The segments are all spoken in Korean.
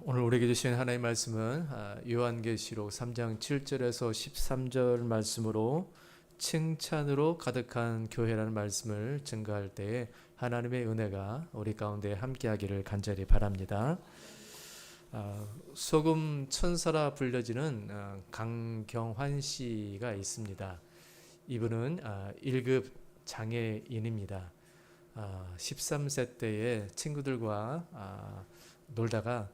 오늘 우리에게 주신 하나님의 말씀은 요한계시록 3장 7절에서 13절 말씀으로 칭찬으로 가득한 교회라는 말씀을 증거할 때에 하나님의 은혜가 우리 가운데 함께하기를 간절히 바랍니다. 소금 천사라 불려지는 강경환 씨가 있습니다. 이분은 1급 장애인입니다. 13세 때에 친구들과 놀다가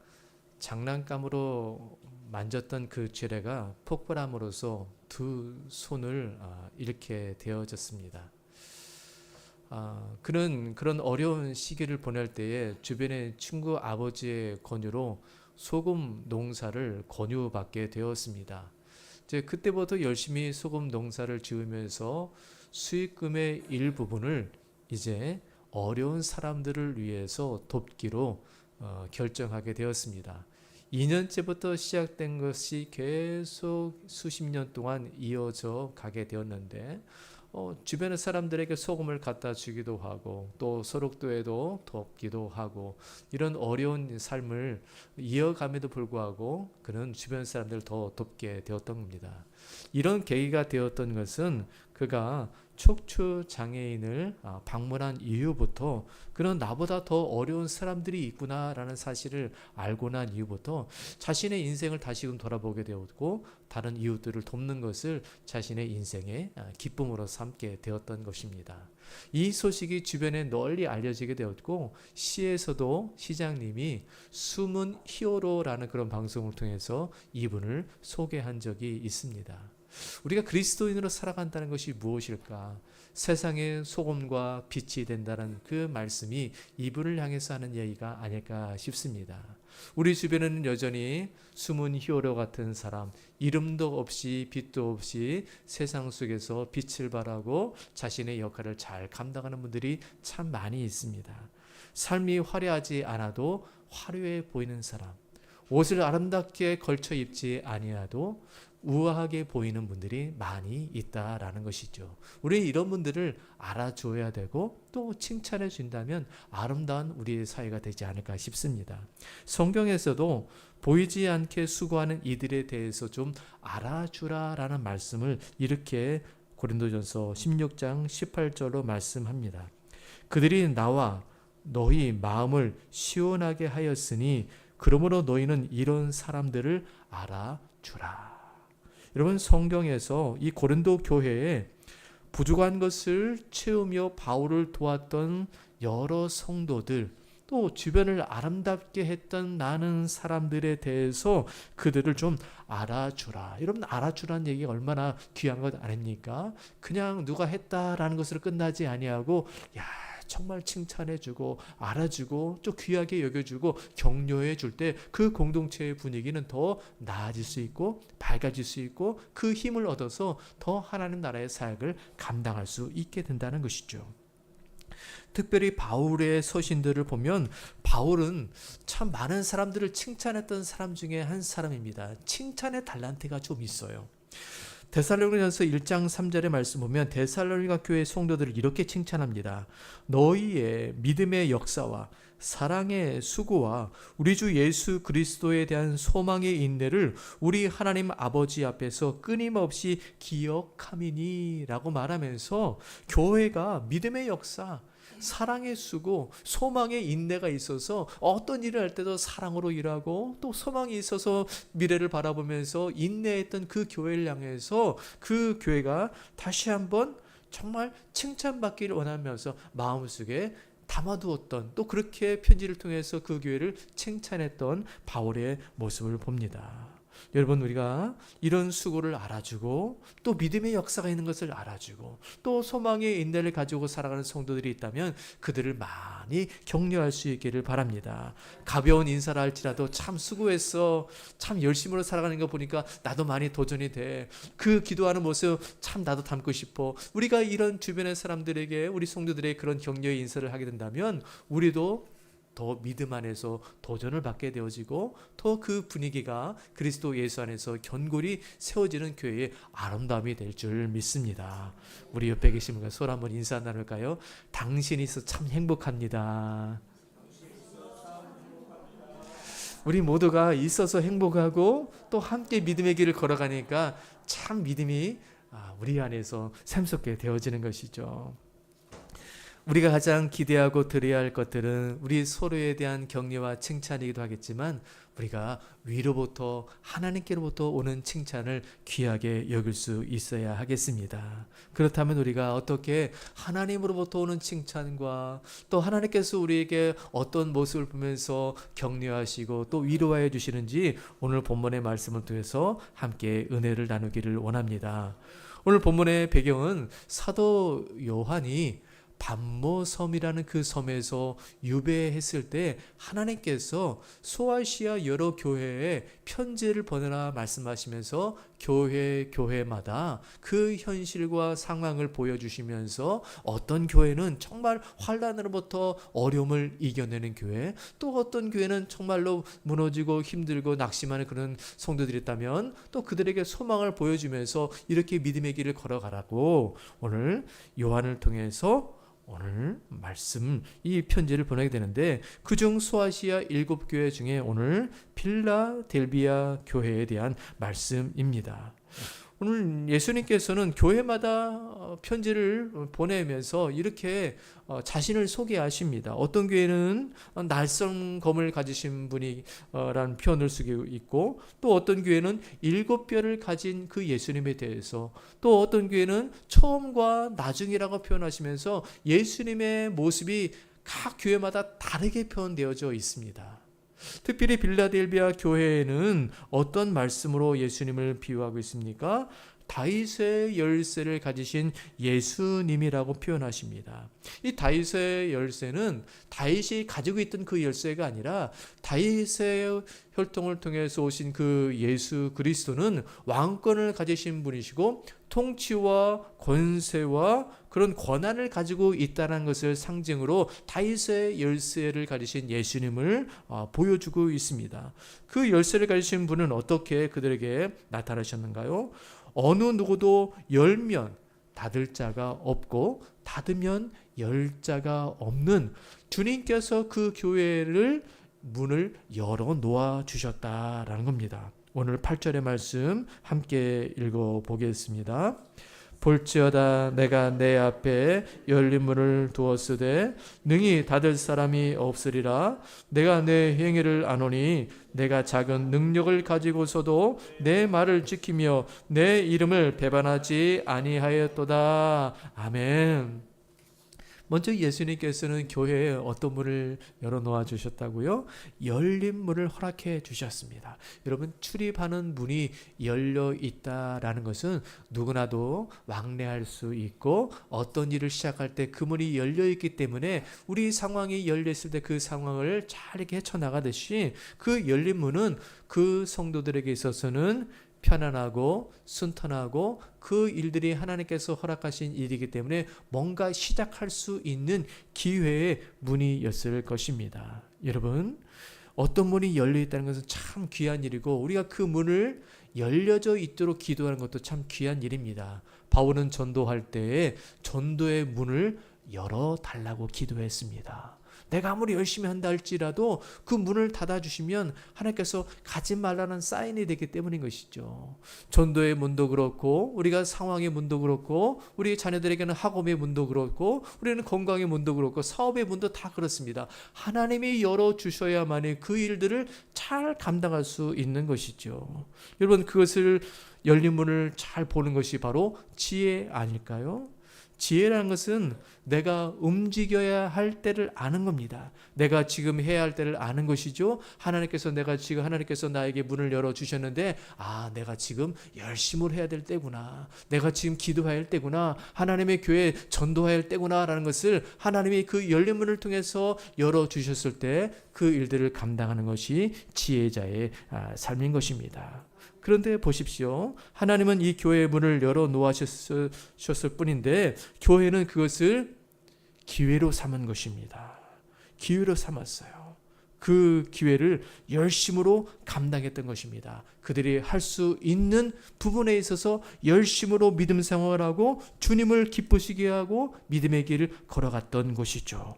장난감으로 만졌던 그 쥐레가 폭발함으로써 두 손을 잃게 되어졌습니다. 그는 그런 어려운 시기를 보낼 때에 주변의 친구 아버지의 권유로 소금 농사를 권유받게 되었습니다. 이제 그때부터 열심히 소금 농사를 지으면서 수익금의 일부분을 이제 어려운 사람들을 위해서 돕기로 결정하게 되었습니다. 2년째부터 시작된 것이 계속 수십 년 동안 이어져 가게 되었는데 주변의 사람들에게 소금을 갖다 주기도 하고 또 소록도에도 돕기도 하고 이런 어려운 삶을 이어감에도 불구하고 그는 주변 사람들을 더 돕게 되었던 겁니다. 이런 계기가 되었던 것은 그가 척추 장애인을 방문한 이후부터 그는 나보다 더 어려운 사람들이 있구나라는 사실을 알고 난 이후부터 자신의 인생을 다시금 돌아보게 되었고 다른 이웃들을 돕는 것을 자신의 인생의 기쁨으로 삼게 되었던 것입니다. 이 소식이 주변에 널리 알려지게 되었고 시에서도 시장님이 숨은 히어로라는 그런 방송을 통해서 이분을 소개한 적이 있습니다. 우리가 그리스도인으로 살아간다는 것이 무엇일까? 세상의 소금과 빛이 된다는 그 말씀이 이분을 향해서 하는 얘기가 아닐까 싶습니다. 우리 주변에는 여전히 숨은 히어로 같은 사람, 이름도 없이 빛도 없이 세상 속에서 빛을 발하고 자신의 역할을 잘 감당하는 분들이 참 많이 있습니다. 삶이 화려하지 않아도 화려해 보이는 사람, 옷을 아름답게 걸쳐 입지 아니하도 우아하게 보이는 분들이 많이 있다라는 것이죠. 우리 이런 분들을 알아줘야 되고 또 칭찬해 준다면 아름다운 우리의 사회가 되지 않을까 싶습니다. 성경에서도 보이지 않게 수고하는 이들에 대해서 좀 알아주라라는 말씀을 이렇게 고린도전서 16장 18절로 말씀합니다. 그들이 나와 너희 마음을 시원하게 하였으니 그러므로 너희는 이런 사람들을 알아주라. 여러분, 성경에서 이 고린도 교회에 부족한 것을 채우며 바울을 도왔던 여러 성도들, 또 주변을 아름답게 했던 많은 사람들에 대해서 그들을 좀 알아주라. 여러분, 알아주라는 얘기가 얼마나 귀한 것 아닙니까? 그냥 누가 했다라는 것으로 끝나지 아니하고 정말 칭찬해주고 알아주고 또 귀하게 여겨주고 격려해 줄 때 그 공동체의 분위기는 더 나아질 수 있고 밝아질 수 있고 그 힘을 얻어서 더 하나님 나라의 사역을 감당할 수 있게 된다는 것이죠. 특별히 바울의 서신들을 보면 바울은 참 많은 사람들을 칭찬했던 사람 중에 한 사람입니다. 칭찬의 달란트가 좀 있어요. 데살로니가서 1장 3절의 말씀 보면 데살로니가 교회 성도들을 이렇게 칭찬합니다. 너희의 믿음의 역사와 사랑의 수고와 우리 주 예수 그리스도에 대한 소망의 인내를 우리 하나님 아버지 앞에서 끊임없이 기억함이니 라고 말하면서 교회가 믿음의 역사, 사랑의 수고, 소망의 인내가 있어서 어떤 일을 할 때도 사랑으로 일하고 또 소망이 있어서 미래를 바라보면서 인내했던 그 교회를 향해서 그 교회가 다시 한번 정말 칭찬받기를 원하면서 마음속에 담아두었던 또 그렇게 편지를 통해서 그 교회를 칭찬했던 바울의 모습을 봅니다. 여러분, 우리가 이런 수고를 알아주고 또 믿음의 역사가 있는 것을 알아주고 또 소망의 인내를 가지고 살아가는 성도들이 있다면 그들을 많이 격려할 수 있기를 바랍니다. 가벼운 인사를 할지라도 참 수고했어, 참 열심으로 살아가는 거 보니까 나도 많이 도전이 돼, 그 기도하는 모습 참 나도 닮고 싶어. 우리가 이런 주변의 사람들에게 우리 성도들에게 그런 격려의 인사를 하게 된다면 우리도 더 믿음 안에서 도전을 받게 되어지고 더 그 분위기가 그리스도 예수 안에서 견고히 세워지는 교회의 아름다움이 될 줄 믿습니다. 우리 옆에 계신 분과 서로 한번 인사 나눌까요? 당신이 있어 참 행복합니다. 우리 모두가 있어서 행복하고 또 함께 믿음의 길을 걸어가니까 참 믿음이 우리 안에서 샘솟게 되어지는 것이죠. 우리가 가장 기대하고 드려야 할 것들은 우리 서로에 대한 격려와 칭찬이기도 하겠지만 우리가 위로부터 하나님께로부터 오는 칭찬을 귀하게 여길 수 있어야 하겠습니다. 그렇다면 우리가 어떻게 하나님으로부터 오는 칭찬과 또 하나님께서 우리에게 어떤 모습을 보면서 격려하시고 또 위로하여 주시는지 오늘 본문의 말씀을 통해서 함께 은혜를 나누기를 원합니다. 오늘 본문의 배경은 사도 요한이 반모섬이라는 그 섬에서 유배했을 때 하나님께서 소아시아 여러 교회에 편지를 보내라 말씀하시면서 교회마다 그 현실과 상황을 보여주시면서 어떤 교회는 정말 환난으로부터 어려움을 이겨내는 교회, 또 어떤 교회는 정말로 무너지고 힘들고 낙심하는 그런 성도들이 있다면 또 그들에게 소망을 보여주면서 이렇게 믿음의 길을 걸어가라고 오늘 요한을 통해서 오늘 말씀 이 편지를 보내게 되는데 그중 소아시아 7교회 중에 오늘 필라델비아 교회에 대한 말씀입니다. 오늘 예수님께서는 교회마다 편지를 보내면서 이렇게 자신을 소개하십니다. 어떤 교회는 날성검을 가지신 분이라는 표현을 쓰고 있고 또 어떤 교회는 7뼈를 가진 그 예수님에 대해서 또 어떤 교회는 처음과 나중이라고 표현하시면서 예수님의 모습이 각 교회마다 다르게 표현되어져 있습니다. 특별히 빌라델비아 교회에는 어떤 말씀으로 예수님을 비유하고 있습니까? 다윗의 열쇠를 가지신 예수님이라고 표현하십니다. 이 다윗의 열쇠는 다윗이 가지고 있던 그 열쇠가 아니라 다윗의 혈통을 통해서 오신 그 예수 그리스도는 왕권을 가지신 분이시고 통치와 권세와 그런 권한을 가지고 있다는 것을 상징으로 다윗의 열쇠를 가지신 예수님을 보여주고 있습니다. 그 열쇠를 가지신 분은 어떻게 그들에게 나타나셨는가요? 어느 누구도 열면 닫을 자가 없고 닫으면 열 자가 없는 주님께서 그 교회를 문을 열어 놓아 주셨다라는 겁니다. 오늘 8절의 말씀 함께 읽어보겠습니다. 볼지어다 내가 내 앞에 열린 문을 두었으되 능히 닫을 사람이 없으리라. 내가 내 행위를 아노니 내가 작은 능력을 가지고서도 내 말을 지키며 내 이름을 배반하지 아니하였도다. 아멘. 먼저 예수님께서는 교회에 어떤 문을 열어놓아 주셨다고요? 열린 문을 허락해 주셨습니다. 여러분, 출입하는 문이 열려 있다라는 것은 누구나도 왕래할 수 있고 어떤 일을 시작할 때 그 문이 열려 있기 때문에 우리 상황이 열려 있을 때 그 상황을 잘 이렇게 헤쳐나가듯이 그 열린 문은 그 성도들에게 있어서는 편안하고 순탄하고 그 일들이 하나님께서 허락하신 일이기 때문에 뭔가 시작할 수 있는 기회의 문이었을 것입니다. 여러분, 어떤 문이 열려 있다는 것은 참 귀한 일이고 우리가 그 문을 열려져 있도록 기도하는 것도 참 귀한 일입니다. 바울은 전도할 때에 전도의 문을 열어달라고 기도했습니다. 내가 아무리 열심히 한다 할지라도 그 문을 닫아주시면 하나님께서 가지 말라는 사인이 되기 때문인 것이죠. 전도의 문도 그렇고 우리가 상황의 문도 그렇고 우리 자녀들에게는 학업의 문도 그렇고 우리는 건강의 문도 그렇고 사업의 문도 다 그렇습니다. 하나님이 열어주셔야만이 그 일들을 잘 감당할 수 있는 것이죠. 여러분, 그것을 열린 문을 잘 보는 것이 바로 지혜 아닐까요? 지혜라는 것은 내가 움직여야 할 때를 아는 겁니다. 내가 지금 해야 할 때를 아는 것이죠. 하나님께서 나에게 문을 열어주셨는데 내가 지금 열심을 해야 될 때구나. 내가 지금 기도해야 할 때구나. 하나님의 교회에 전도해야 할 때구나 라는 것을 하나님이 그 열린 문을 통해서 열어주셨을 때 그 일들을 감당하는 것이 지혜자의 삶인 것입니다. 그런데 보십시오. 하나님은 이 교회의 문을 열어 놓으셨을 뿐인데 교회는 그것을 기회로 삼은 것입니다. 기회로 삼았어요. 그 기회를 열심으로 감당했던 것입니다. 그들이 할 수 있는 부분에 있어서 열심으로 믿음 생활을 하고 주님을 기쁘시게 하고 믿음의 길을 걸어갔던 것이죠.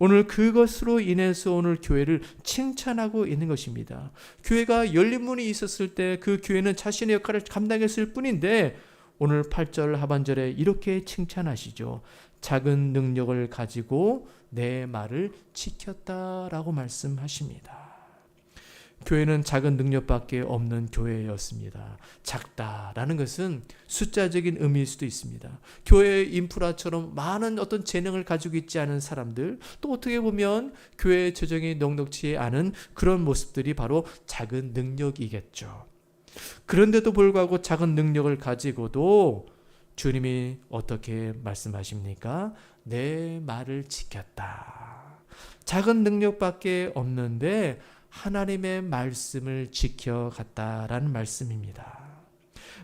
오늘 그것으로 인해서 오늘 교회를 칭찬하고 있는 것입니다. 교회가 열린 문이 있었을 때 그 교회는 자신의 역할을 감당했을 뿐인데 오늘 8절 하반절에 이렇게 칭찬하시죠. 작은 능력을 가지고 내 말을 지켰다라고 말씀하십니다. 교회는 작은 능력밖에 없는 교회였습니다. 작다라는 것은 숫자적인 의미일 수도 있습니다. 교회의 인프라처럼 많은 어떤 재능을 가지고 있지 않은 사람들, 또 어떻게 보면 교회의 재정이 넉넉지 않은 그런 모습들이 바로 작은 능력이겠죠. 그런데도 불구하고 작은 능력을 가지고도 주님이 어떻게 말씀하십니까? 내 말을 지켰다. 작은 능력밖에 없는데 하나님의 말씀을 지켜갔다라는 말씀입니다.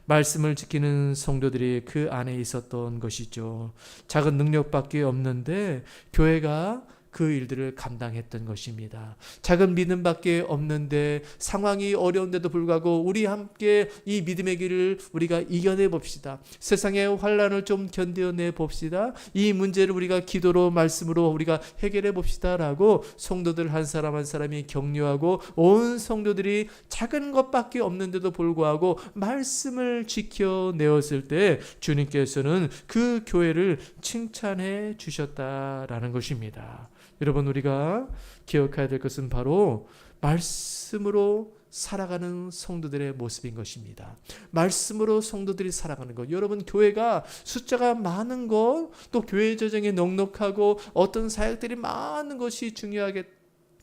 말씀을 지키는 성도들이 그 안에 있었던 것이죠. 작은 능력밖에 없는데 교회가 그 일들을 감당했던 것입니다. 작은 믿음밖에 없는데 상황이 어려운데도 불구하고 우리 함께 이 믿음의 길을 우리가 이겨내 봅시다. 세상의 환난을 좀 견뎌내 봅시다. 이 문제를 우리가 기도로 말씀으로 우리가 해결해 봅시다라고 성도들 한 사람 한 사람이 격려하고 온 성도들이 작은 것밖에 없는데도 불구하고 말씀을 지켜내었을 때 주님께서는 그 교회를 칭찬해 주셨다라는 것입니다. 여러분, 우리가 기억해야 될 것은 바로 말씀으로 살아가는 성도들의 모습인 것입니다. 말씀으로 성도들이 살아가는 것. 여러분, 교회가 숫자가 많은 것, 또 교회 재정이 넉넉하고 어떤 사역들이 많은 것이 중요하게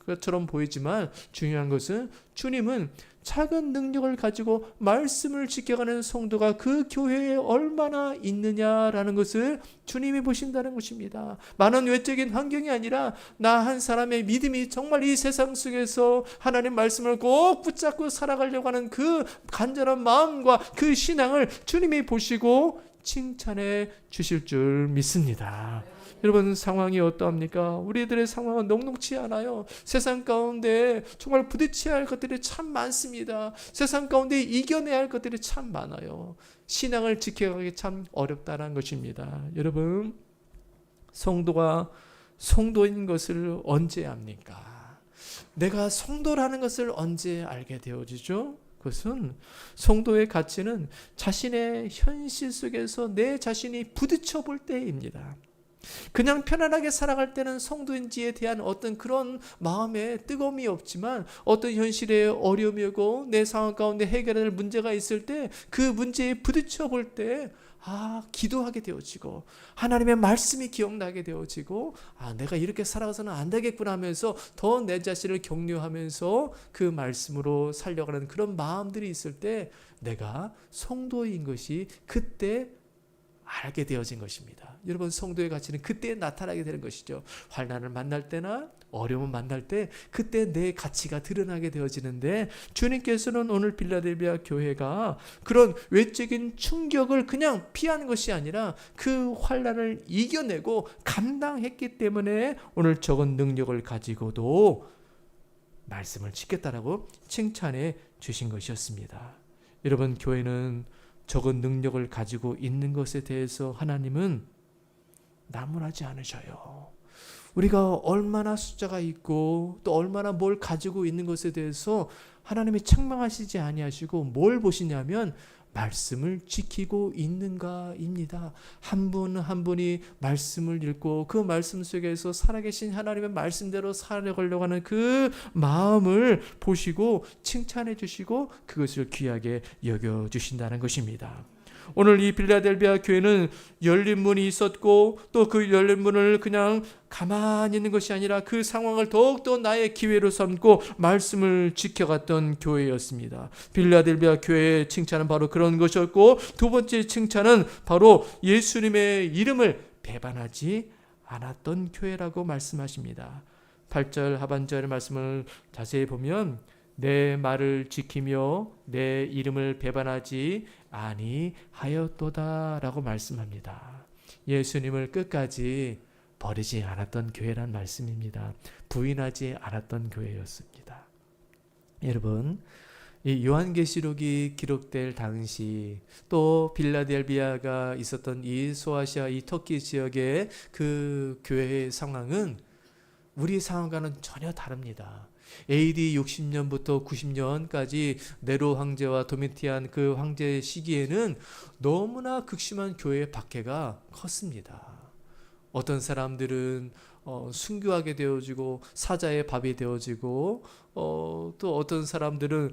것처럼 보이지만 중요한 것은 주님은 작은 능력을 가지고 말씀을 지켜가는 성도가 그 교회에 얼마나 있느냐라는 것을 주님이 보신다는 것입니다. 많은 외적인 환경이 아니라 나 한 사람의 믿음이 정말 이 세상 속에서 하나님 말씀을 꼭 붙잡고 살아가려고 하는 그 간절한 마음과 그 신앙을 주님이 보시고 칭찬해 주실 줄 믿습니다. 여러분, 상황이 어떠합니까? 우리들의 상황은 녹록지 않아요. 세상 가운데 정말 부딪혀야 할 것들이 참 많습니다. 세상 가운데 이겨내야 할 것들이 참 많아요. 신앙을 지켜가기 참 어렵다는 것입니다. 여러분, 성도가 성도인 것을 언제 압니까? 내가 성도라는 것을 언제 알게 되어지죠? 그것은 성도의 가치는 자신의 현실 속에서 내 자신이 부딪혀 볼 때입니다. 그냥 편안하게 살아갈 때는 성도인지에 대한 어떤 그런 마음에 뜨거움이 없지만 어떤 현실의 어려움이 오고 내 상황 가운데 해결해야 할 문제가 있을 때 그 문제에 부딪혀 볼 때 기도하게 되어지고 하나님의 말씀이 기억나게 되어지고 내가 이렇게 살아가서는 안 되겠구나 하면서 더 내 자신을 격려하면서 그 말씀으로 살려가는 그런 마음들이 있을 때 내가 성도인 것이 그때 알게 되어진 것입니다. 여러분, 성도의 가치는 그때 나타나게 되는 것이죠. 환난을 만날 때나 어려움을 만날 때 그때 내 가치가 드러나게 되어지는데 주님께서는 오늘 빌라델비아 교회가 그런 외적인 충격을 그냥 피하는 것이 아니라 그 환난을 이겨내고 감당했기 때문에 오늘 적은 능력을 가지고도 말씀을 지켰다라고 칭찬해 주신 것이었습니다. 여러분, 교회는 적은 능력을 가지고 있는 것에 대해서 하나님은 나무라지 않으셔요. 우리가 얼마나 숫자가 있고 또 얼마나 뭘 가지고 있는 것에 대해서 하나님이 책망하시지 아니하시고 뭘 보시냐면 말씀을 지키고 있는가입니다. 한 분 한 분이 말씀을 읽고 그 말씀 속에서 살아계신 하나님의 말씀대로 살아가려고 하는 그 마음을 보시고 칭찬해 주시고 그것을 귀하게 여겨주신다는 것입니다. 오늘 이 빌라델비아 교회는 열린 문이 있었고 또 그 열린 문을 그냥 가만히 있는 것이 아니라 그 상황을 더욱더 나의 기회로 삼고 말씀을 지켜갔던 교회였습니다. 빌라델비아 교회의 칭찬은 바로 그런 것이었고 두 번째 칭찬은 바로 예수님의 이름을 배반하지 않았던 교회라고 말씀하십니다. 8절 하반절의 말씀을 자세히 보면 내 말을 지키며 내 이름을 배반하지 아니하였도다 라고 말씀합니다. 예수님을 끝까지 버리지 않았던 교회란 말씀입니다. 부인하지 않았던 교회였습니다. 여러분, 이 요한계시록이 기록될 당시 또 빌라델비아가 있었던 이 소아시아 이 터키 지역의 그 교회의 상황은 우리 상황과는 전혀 다릅니다. AD 60년부터 90년까지 네로 황제와 도미티안 그 황제 시기에는 너무나 극심한 교회의 박해가 컸습니다. 어떤 사람들은 순교하게 되어지고 사자의 밥이 되어지고 또 어떤 사람들은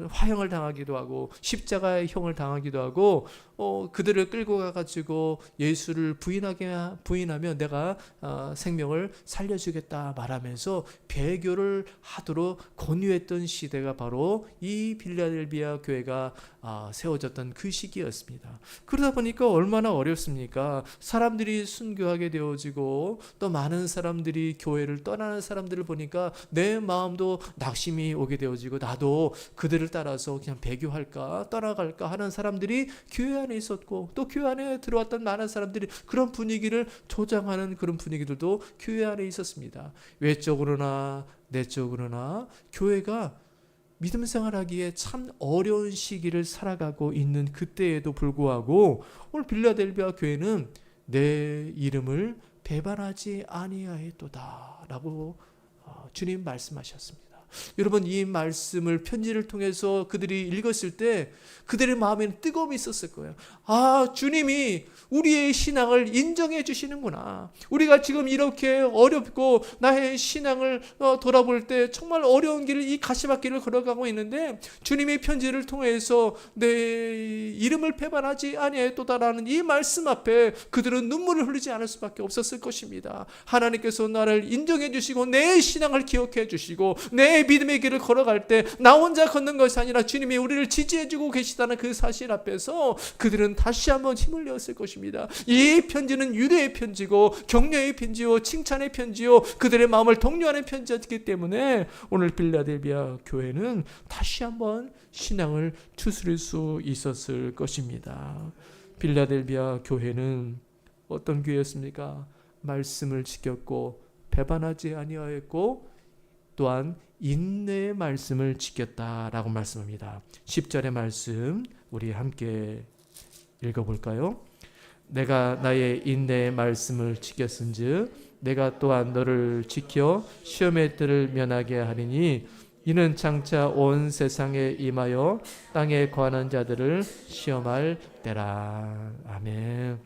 화형을 당하기도 하고 십자가의 형을 당하기도 하고 그들을 끌고 가가지고 예수를 부인하면 내가 생명을 살려주겠다 말하면서 배교를 하도록 권유했던 시대가 바로 이 빌라델비아 교회가 세워졌던 그 시기였습니다. 그러다 보니까 얼마나 어렵습니까? 사람들이 순교하게 되어지고 또 많은 사람들이 교회를 떠나는 사람들을 보니까 내 마음도 낙심이 오게 되어지고 나도 그들을 따라서 그냥 배교할까 떠나갈까 하는 사람들이 교회 안에 있었고 또 교회 안에 들어왔던 많은 사람들이 그런 분위기를 조장하는 그런 분위기들도 교회 안에 있었습니다. 외적으로나 내적으로나 교회가 믿음 생활하기에 참 어려운 시기를 살아가고 있는 그때에도 불구하고 오늘 빌라델비아 교회는 내 이름을 배반하지 아니하였도다 라고 주님 말씀하셨습니다. 여러분, 이 말씀을 편지를 통해서 그들이 읽었을 때 그들의 마음에는 뜨거움이 있었을 거예요. 주님이 우리의 신앙을 인정해 주시는구나. 우리가 지금 이렇게 어렵고 나의 신앙을 돌아볼 때 정말 어려운 길을 이 가시밭길을 걸어가고 있는데 주님의 편지를 통해서 내 이름을 배반하지 아니하였도다라는 이 말씀 앞에 그들은 눈물을 흘리지 않을 수밖에 없었을 것입니다. 하나님께서 나를 인정해 주시고 내 신앙을 기억해 주시고 내 믿음의 길을 걸어갈 때 나 혼자 걷는 것이 아니라 주님이 우리를 지지해 주고 계시다는 그 사실 앞에서 그들은 다시 한번 힘을 내었을 것입니다. 이 편지는 유대의 편지고 격려의 편지요 칭찬의 편지요 그들의 마음을 독려하는 편지였기 때문에 오늘 빌라델비아 교회는 다시 한번 신앙을 추스릴 수 있었을 것입니다. 빌라델비아 교회는 어떤 교회였습니까? 말씀을 지켰고 배반하지 아니하였고 또한 인내의 말씀을 지켰다라고 말씀합니다. 10절의 말씀 우리 함께 읽어볼까요? 내가 나의 인내의 말씀을 지켰은즉 내가 또한 너를 지켜 시험의 때를 면하게 하리니 이는 장차 온 세상에 임하여 땅에 거하는 자들을 시험할 때라. 아멘.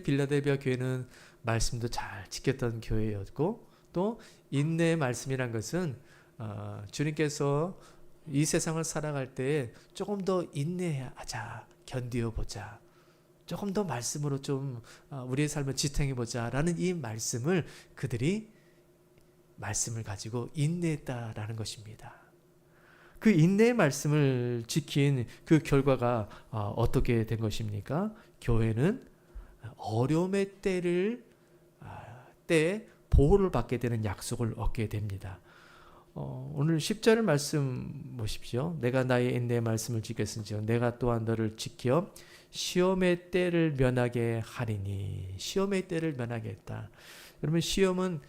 빌라델비아 교회는 말씀도 잘 지켰던 교회였고 또 인내의 말씀이란 것은 주님께서 이 세상을 살아갈 때 조금 더 인내하자, 견디어보자, 조금 더 말씀으로 좀 우리의 삶을 지탱해보자 라는 이 말씀을 그들이 말씀을 가지고 인내했다라는 것입니다. 그 인내의 말씀을 지킨 그 결과가 어떻게 된 것입니까? 교회는 어려움의 때에 보호를 받게 되는 약속을 얻게 됩니다. 오늘 10절 말씀 보십시오. 내가 나의 인내의 말씀을 지켰은즉 내가 또한 너를 지켜 시험의 때를 면하게 하리니. 시험의 때를 면하게 했다. 여러분, 시험은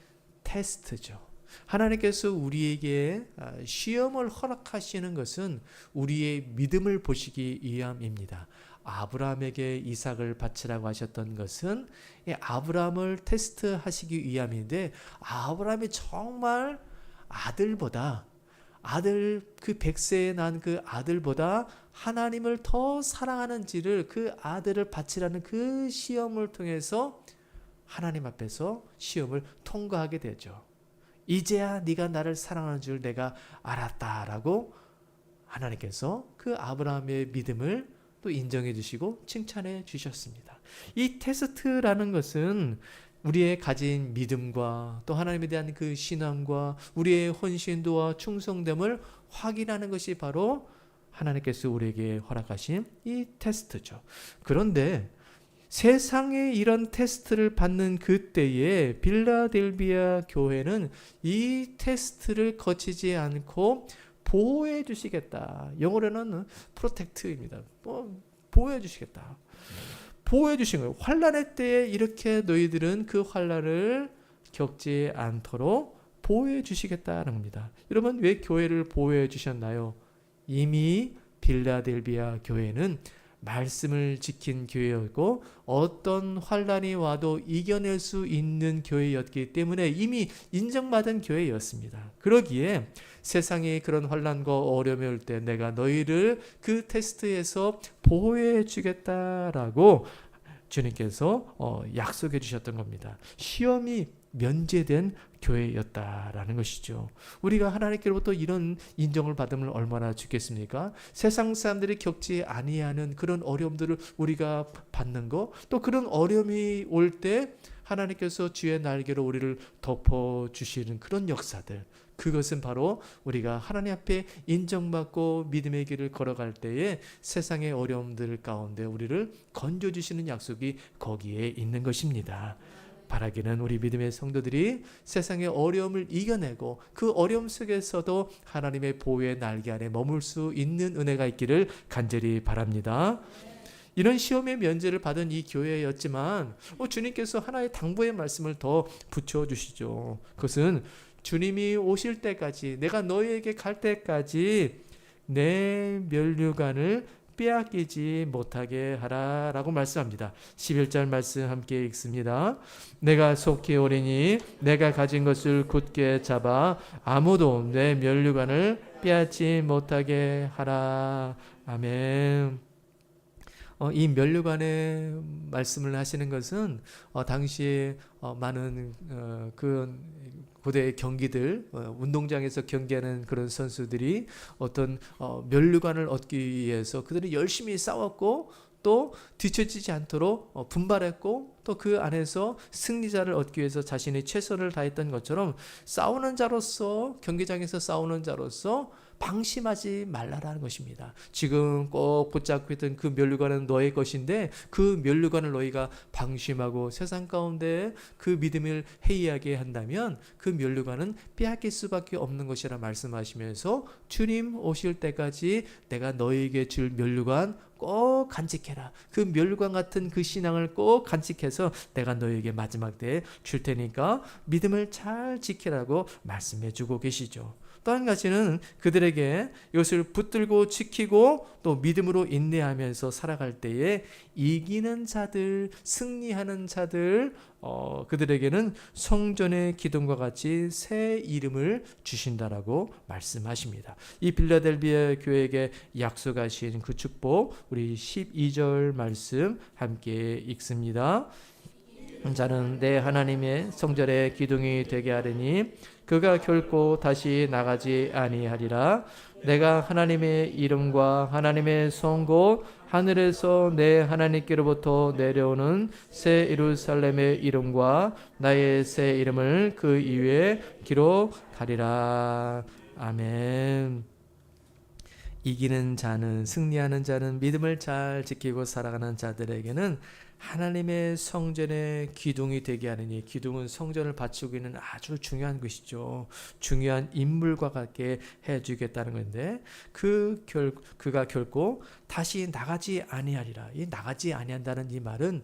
테스트죠. 하나님께서 우리에게 시험을 허락하시는 것은 우리의 믿음을 보시기 위함입니다. 아브라함에게 이삭을 바치라고 하셨던 것은 아브라함을 테스트하시기 위함인데 아브라함이 정말 아들 그 100세에 난 그 아들보다 하나님을 더 사랑하는지를 그 아들을 바치라는 그 시험을 통해서 하나님 앞에서 시험을 통과하게 되죠. 이제야 네가 나를 사랑하는 줄 내가 알았다라고 하나님께서 그 아브라함의 믿음을 또 인정해 주시고 칭찬해 주셨습니다. 이 테스트라는 것은 우리의 가진 믿음과 또 하나님에 대한 그 신앙과 우리의 헌신도와 충성됨을 확인하는 것이 바로 하나님께서 우리에게 허락하신 이 테스트죠. 그런데 세상에 이런 테스트를 받는 그때에 빌라델비아 교회는 이 테스트를 거치지 않고 보호해 주시겠다. 영어로는 프로텍트입니다. 보호해 주시겠다. 보호해 주신 거예요. 환난의 때에 이렇게 너희들은 그 환난을 겪지 않도록 보호해 주시겠다는 겁니다. 여러분, 왜 교회를 보호해 주셨나요? 이미 빌라델비아 교회는 말씀을 지킨 교회였고 어떤 환란이 와도 이겨낼 수 있는 교회였기 때문에 이미 인정받은 교회였습니다. 그러기에 세상에 그런 환란과 어려움이 올 때 내가 너희를 그 테스트에서 보호해 주겠다라고 주님께서 약속해 주셨던 겁니다. 시험이 면제된 교회였다라는 것이죠. 우리가 하나님께로부터 이런 인정을 받으면 얼마나 좋겠습니까? 세상 사람들이 겪지 아니하는 그런 어려움들을 우리가 받는 거, 또 그런 어려움이 올 때 하나님께서 주의 날개로 우리를 덮어주시는 그런 역사들, 그것은 바로 우리가 하나님 앞에 인정받고 믿음의 길을 걸어갈 때에 세상의 어려움들 가운데 우리를 건져주시는 약속이 거기에 있는 것입니다. 바라기는 우리 믿음의 성도들이 세상의 어려움을 이겨내고 그 어려움 속에서도 하나님의 보호의 날개 아래 머물 수 있는 은혜가 있기를 간절히 바랍니다. 이런 시험의 면제를 받은 이 교회였지만 주님께서 하나의 당부의 말씀을 더 붙여주시죠. 그것은 주님이 오실 때까지, 내가 너희에게 갈 때까지 내 면류관을 빼앗기지 못하게 하라 라고 말씀합니다. 11절 말씀 함께 읽습니다. 내가 속히 오리니 내가 가진 것을 굳게 잡아 아무도 내 면류관을 빼앗지 못하게 하라. 아멘. 이 면류관의 말씀을 하시는 것은 당시에 많은 그 고대 경기들, 운동장에서 경기하는 그런 선수들이 어떤 면류관을 얻기 위해서 그들이 열심히 싸웠고 또 뒤처지지 않도록 분발했고 또 그 안에서 승리자를 얻기 위해서 자신이 최선을 다했던 것처럼 싸우는 자로서, 경기장에서 싸우는 자로서 방심하지 말라라는 것입니다. 지금 꼭 붙잡고 있던 그 면류관은 너의 것인데 그 면류관을 너희가 방심하고 세상 가운데 그 믿음을 해이하게 한다면 그 면류관은 빼앗길 수밖에 없는 것이라 말씀하시면서 주님 오실 때까지 내가 너희에게 줄 면류관 꼭 간직해라. 그 면류관 같은 그 신앙을 꼭 간직해서 내가 너희에게 마지막 때에 줄 테니까 믿음을 잘 지키라고 말씀해 주고 계시죠. 또 한 가지는 그들에게 이것을 붙들고 지키고 또 믿음으로 인내하면서 살아갈 때에 이기는 자들, 승리하는 자들, 그들에게는 성전의 기둥과 같이 새 이름을 주신다라고 말씀하십니다. 이 빌라델비아 교회에게 약속하신 그 축복, 우리 12절 말씀 함께 읽습니다. 자는 내 하나님의 성전의 기둥이 되게 하리니 그가 결코 다시 나가지 아니하리라. 내가 하나님의 이름과 하나님의 성 곧 하늘에서 내 하나님께로부터 내려오는 새 예루살렘의 이름과 나의 새 이름을 그 이외에 기록하리라. 아멘. 이기는 자는, 승리하는 자는, 믿음을 잘 지키고 살아가는 자들에게는 하나님의 성전의 기둥이 되게 하느니, 기둥은 성전을 받치고 있는 아주 중요한 것이죠. 중요한 인물과 같게 해주겠다는 건데 그가 결코 다시 나가지 아니하리라. 이 나가지 아니한다는 이 말은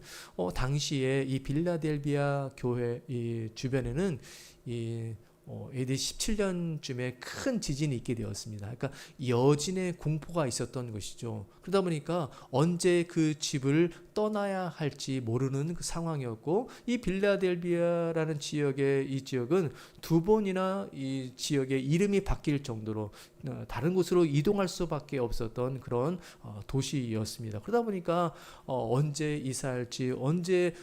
당시에 이 빌라델비아 교회 이 주변에는 AD 17년쯤에 큰 지진이 있게 되었습니다. 그러니까 여진의 공포가 있었던 것이죠. 그러다 보니까 언제 그 집을 떠나야 할지 모르는 그 상황이었고, 이 빌라델비아라는 이 지역은 두 번이나 이 지역의 이름이 바뀔 정도로 다른 곳으로 이동할 수밖에 없었던 그런 도시였습니다. 그러다 보니까 언제 이사할지, 언제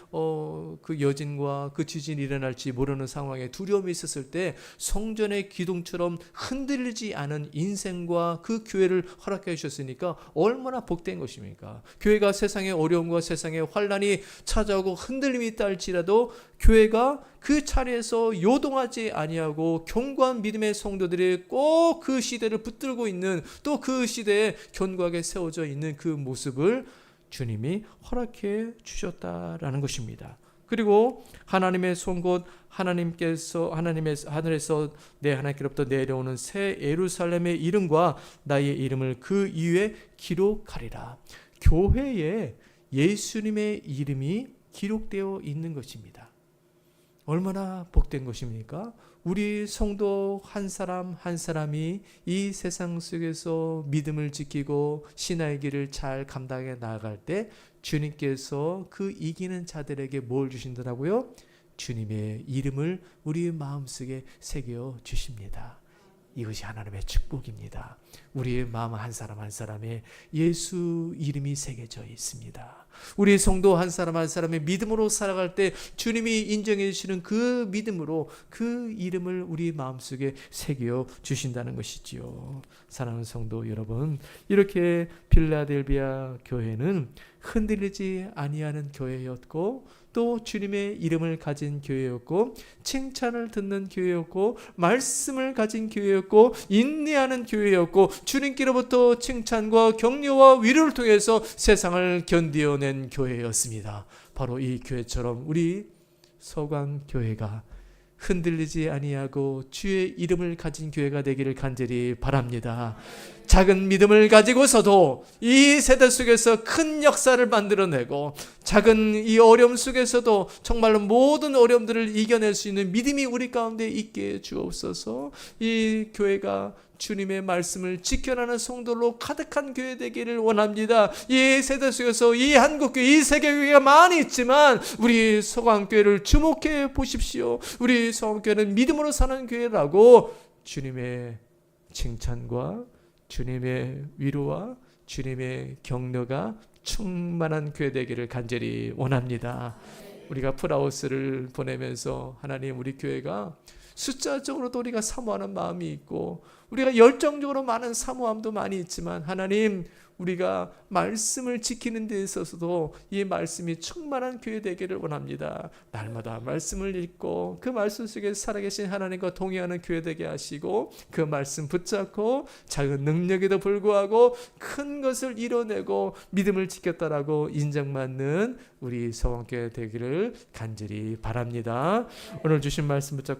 그 여진과 그 지진이 일어날지 모르는 상황에 두려움이 있었을 때 성전의 기둥처럼 흔들리지 않은 인생과 그 교회를 허락해 주셨으니까 얼마나 복된 것입니까? 교회가 세상의 어려움과 세상의 환란이 찾아오고 흔들림이 있다 할지라도 교회가 그 자리에서 요동하지 아니하고 견고한 믿음의 성도들이 꼭 그 시대를 붙들고 있는, 또 그 시대에 견고하게 세워져 있는 그 모습을 주님이 허락해 주셨다라는 것입니다. 그리고 하나님의 손 곧 하나님의 하늘에서 내 하나님께로부터 내려오는 새 예루살렘의 이름과 나의 이름을 그 이후에 기록하리라. 교회에 예수님의 이름이 기록되어 있는 것입니다. 얼마나 복된 것입니까? 우리 성도 한 사람 한 사람이 이 세상 속에서 믿음을 지키고 신앙의 길을 잘 감당해 나아갈 때 주님께서 그 이기는 자들에게 뭘 주신다고요? 주님의 이름을 우리 마음속에 새겨 주십니다. 이것이 하나님의 축복입니다. 우리의 마음 한 사람 한 사람에 예수 이름이 새겨져 있습니다. 우리 성도 한 사람 한 사람의 믿음으로 살아갈 때 주님이 인정해 주시는 그 믿음으로 그 이름을 우리 마음속에 새겨 주신다는 것이지요. 사랑하는 성도 여러분, 이렇게 필라델비아 교회는 흔들리지 아니하는 교회였고 또 주님의 이름을 가진 교회였고 칭찬을 듣는 교회였고 말씀을 가진 교회였고 인내하는 교회였고 주님께로부터 칭찬과 격려와 위로를 통해서 세상을 견디어낸 교회였습니다. 바로 이 교회처럼 우리 서광교회가 흔들리지 아니하고 주의 이름을 가진 교회가 되기를 간절히 바랍니다. 작은 믿음을 가지고서도 이 세대 속에서 큰 역사를 만들어내고 작은 이 어려움 속에서도 정말로 모든 어려움들을 이겨낼 수 있는 믿음이 우리 가운데 있게 주옵소서. 이 교회가 주님의 말씀을 지켜나는 성도로 가득한 교회 되기를 원합니다. 이 세대 속에서 이 한국교회, 이 세계교회가 많이 있지만 우리 서광교회를 주목해 보십시오. 우리 서광교회는 믿음으로 사는 교회라고 주님의 칭찬과 주님의 위로와 주님의 격려가 충만한 교회 되기를 간절히 원합니다. 우리가 풀하우스를 보내면서 하나님 우리 교회가 숫자적으로도 우리가 사모하는 마음이 있고 우리가 열정적으로 많은 사모함도 많이 있지만 하나님 우리가 말씀을 지키는 데 있어서도 이 말씀이 충만한 교회 되기를 원합니다. 날마다 말씀을 읽고 그 말씀 속에 살아계신 하나님과 동의하는 교회 되게 하시고 그 말씀 붙잡고 작은 능력에도 불구하고 큰 것을 이뤄내고 믿음을 지켰다라고 인정받는 우리 서원교회 되기를 간절히 바랍니다. 오늘 주신 말씀 붙잡고